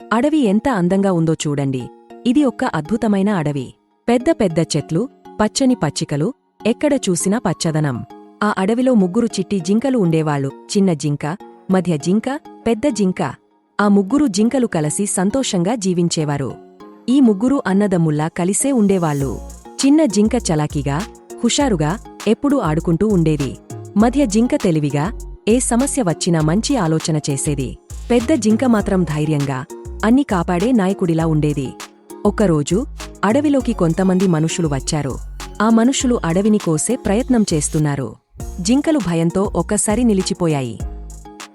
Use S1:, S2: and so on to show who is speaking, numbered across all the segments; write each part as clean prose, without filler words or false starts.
S1: అడవి ఎంత అందంగా ఉందో చూడండి. ఇది ఒక్క అద్భుతమైన అడవి. పెద్ద పెద్ద చెట్లు, పచ్చని పచ్చికలు, ఎక్కడ చూసినా పచ్చదనం. ఆ అడవిలో ముగ్గురు చిట్టి జింకలు ఉండేవాళ్లు. చిన్న జింక, మధ్య జింక, పెద్ద జింక. ఆ ముగ్గురు జింకలు కలసి సంతోషంగా జీవించేవారు. ఈ ముగ్గురు అన్నదమ్ముల్లా కలిసే ఉండేవాళ్లు. చిన్న జింక చలాకీగా, హుషారుగా, ఎప్పుడూ ఆడుకుంటూ ఉండేది. మధ్య జింక తెలివిగా, ఏ సమస్య వచ్చినా మంచి ఆలోచన చేసేది. పెద్ద జింక మాత్రం ధైర్యంగా, అన్ని కాపాడే నాయకుడిలా ఉండేది. ఒకరోజు అడవిలోకి కొంతమంది మనుషులు వచ్చారు. ఆ మనుషులు అడవిని కోసే ప్రయత్నం చేస్తున్నారు. జింకలు భయంతో ఒక్కసారి నిలిచిపోయాయి.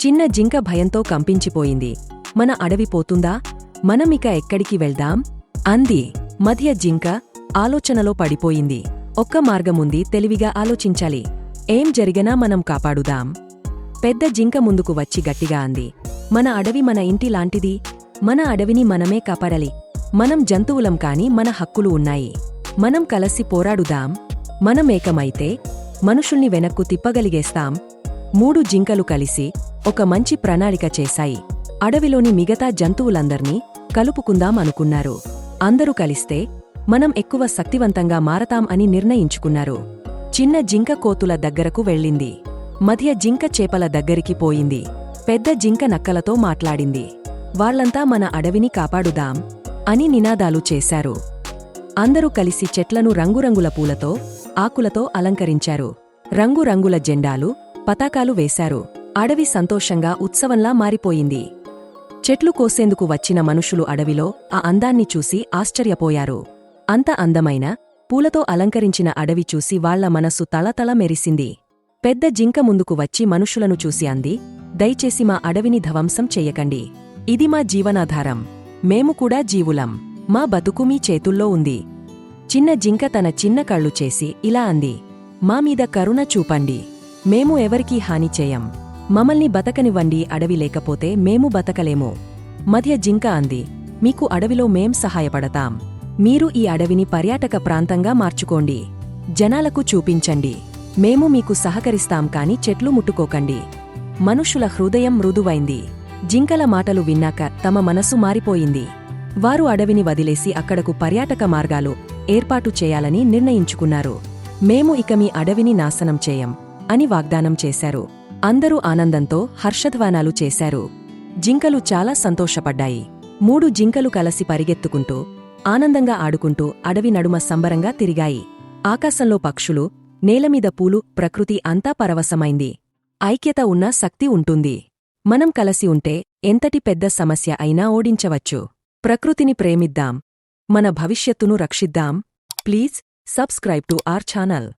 S1: చిన్న జింక భయంతో కంపించిపోయింది. మన అడవి పోతుందా? మనమిక ఎక్కడికి వెళ్దాం? అంది. మధ్య జింక ఆలోచనలో పడిపోయింది. ఒక్క మార్గముంది, తెలివిగా ఆలోచించాలి. ఏం జరిగినా మనం కాపాడుదాం. పెద్ద జింక ముందుకు వచ్చి గట్టిగా అంది. మన అడవి మన ఇంటి లాంటిది. మన అడవిని మనమే కాపాడాలి. మనం జంతువులం కాని మన హక్కులు ఉన్నాయి. మనం కలసి పోరాడుదాం. మనం ఏకమైతే మనుషుల్ని వెనక్కు తిప్పగలిగేస్తాం. మూడు జింకలు కలిసి ఒక మంచి ప్రణాళిక చేశాయి. అడవిలోని మిగతా జంతువులందర్నీ కలుపుకుందాం అనుకున్నారు. అందరూ కలిస్తే మనం ఎక్కువ శక్తివంతంగా మారతాం అని నిర్ణయించుకున్నారు. చిన్న జింక కోతుల దగ్గరకు వెళ్ళింది. మధ్య జింక చేపల దగ్గరికి పోయింది. పెద్ద జింక నక్కలతో మాట్లాడింది. వాళ్లంతా మన అడవిని కాపాడుదాం అని నినాదాలు చేశారు. అందరూ కలిసి చెట్లను రంగురంగుల పూలతో, ఆకులతో అలంకరించారు. రంగురంగుల జెండాలు, పతాకాలు వేశారు. అడవి సంతోషంగా ఉత్సవంలా మారిపోయింది. చెట్లు కోసేందుకు వచ్చిన మనుషులు అడవిలో ఆ అందాన్ని చూసి ఆశ్చర్యపోయారు. అంత అందమైన, పూలతో అలంకరించిన అడవి చూసి వాళ్ల మనసు తళతళ మెరిసింది. పెద్ద జింక ముందుకు వచ్చి మనుషులను చూసి అంది, దయచేసి మా అడవిని ధ్వంసం చెయ్యకండి. ఇది మా జీవనాధారం. మేము కూడా జీవులం. మా బతుకు మీ చేతుల్లో ఉంది. చిన్న జింక తన చిన్న కళ్ళు చేసి ఇలా అంది, మా మీద కరుణ చూపండి. మేము ఎవరికీ హాని చేయం. మమ్మల్ని బతకనివ్వండి. అడవి లేకపోతే మేము బతకలేము. మధ్య జింక అంది, మీకు అడవిలో మేం సహాయపడతాం. మీరు ఈ అడవిని పర్యాటక ప్రాంతంగా మార్చుకోండి. జనాలకు చూపించండి. మేము మీకు సహకరిస్తాం కాని చెట్లు ముట్టుకోకండి. మనుషుల హృదయం మృదువైంది. జింకల మాటలు విన్నాక తమ మనసు మారిపోయింది. వారు అడవిని వదిలేసి అక్కడకు పర్యాటక మార్గాలు ఏర్పాటు చేయాలని నిర్ణయించుకున్నారు. మేము ఇక మీ అడవిని నాశనం చేయం అని వాగ్దానం చేశారు. అందరూ ఆనందంతో హర్షధ్వానాలు చేశారు. జింకలు చాలా సంతోషపడ్డాయి. మూడు జింకలు కలసి పరిగెత్తుకుంటూ, ఆనందంగా ఆడుకుంటూ అడవి నడుమ సంబరంగా తిరిగాయి. ఆకాశంలో పక్షులు, నేలమీద పూలు, ప్రకృతి అంతా పరవశమైంది. ఐక్యత ఉన్న శక్తి ఉంటుంది. మనం కలసి ఉంటే ఎంతటి పెద్ద సమస్య అయినా ఓడించవచ్చు. ప్రకృతిని ప్రేమిద్దాం. మన భవిష్యత్తును రక్షిద్దాం. Please subscribe to our channel.